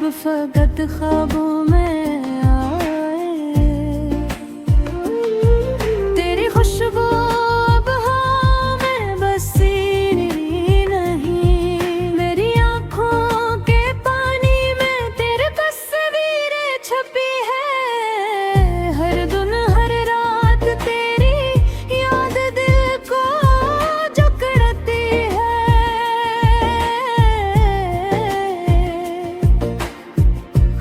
फकत ख्वाबों में आए। तेरी खुशबू अब हाँ में बसी नहीं, मेरी आँखों के पानी में तेरे तस्वीरें छपी है। हर दिन हर रात तेरी याद दिल को जकड़ती है।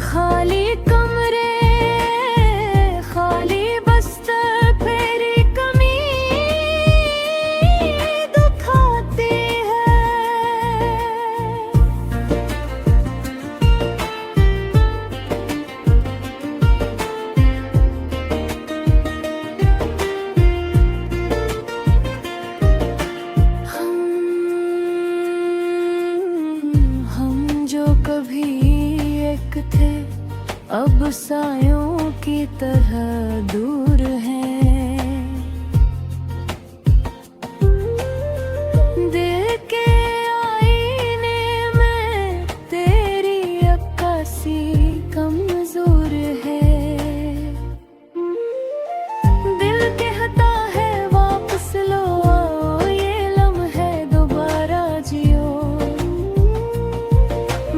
खाली कमरे, खाली बस्तर, तेरी कमी दुखाती है। हम जो कभी एक थे अब सायों की तरह दूर हैं। दिल के आईने में तेरी अक्कासी कमजोर है। दिल कहता है वापस लो आओ, ये लम्हे दोबारा जियो,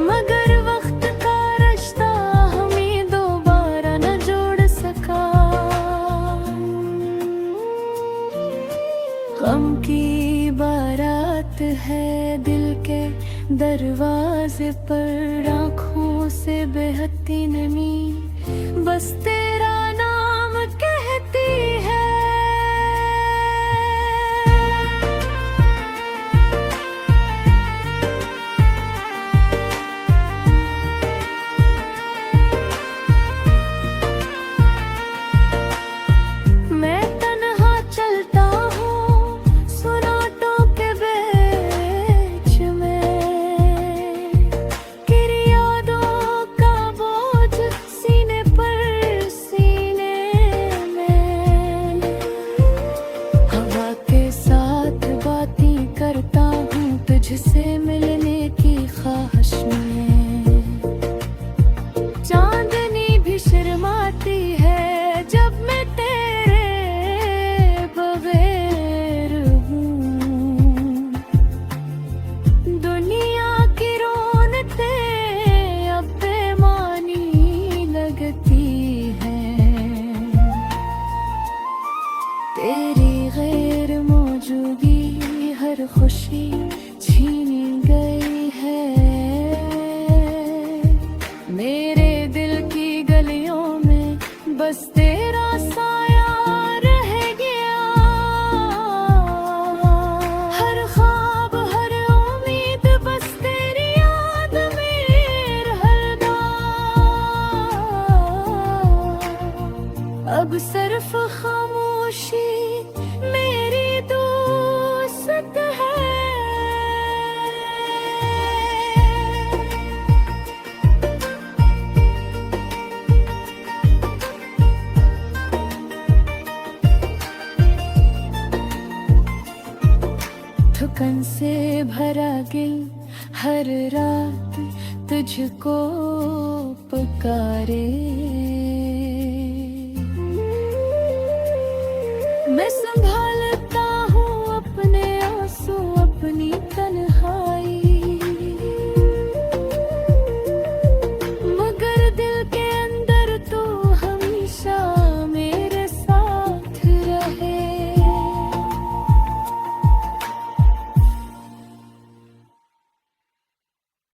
मगर वक्त का रिश्ता हमें दोबारा न जोड़ सका। गम की बारात है दिल के दरवाजे पर, आँखों से बहती नमी बस तेरा नाम कहती है। मैं तन्हा चलता हूँ सुनाटों के बीच में, तेरी यादों का बोझ सीने पर सीने में। हवा के साथ बातें करता हूँ तुझसे मिलने की ख्वाहिश में। चांदनी भी शर्माती है जब मैं तेरे बगैर हूँ। दुनिया की रौनकें अब बेमानी लगती हैं। तेरी गैर मौजूदगी हर खुशी छीनी गई है। मेरे दिल की गलियों में बस तेरा साया रह गया। हर ख्वाब हर उम्मीद बस तेरी याद में रहता। अब सिर्फ खामोशी मेरी दोस्त है। थकन से भरा दिल हर रात तुझको पुकारे।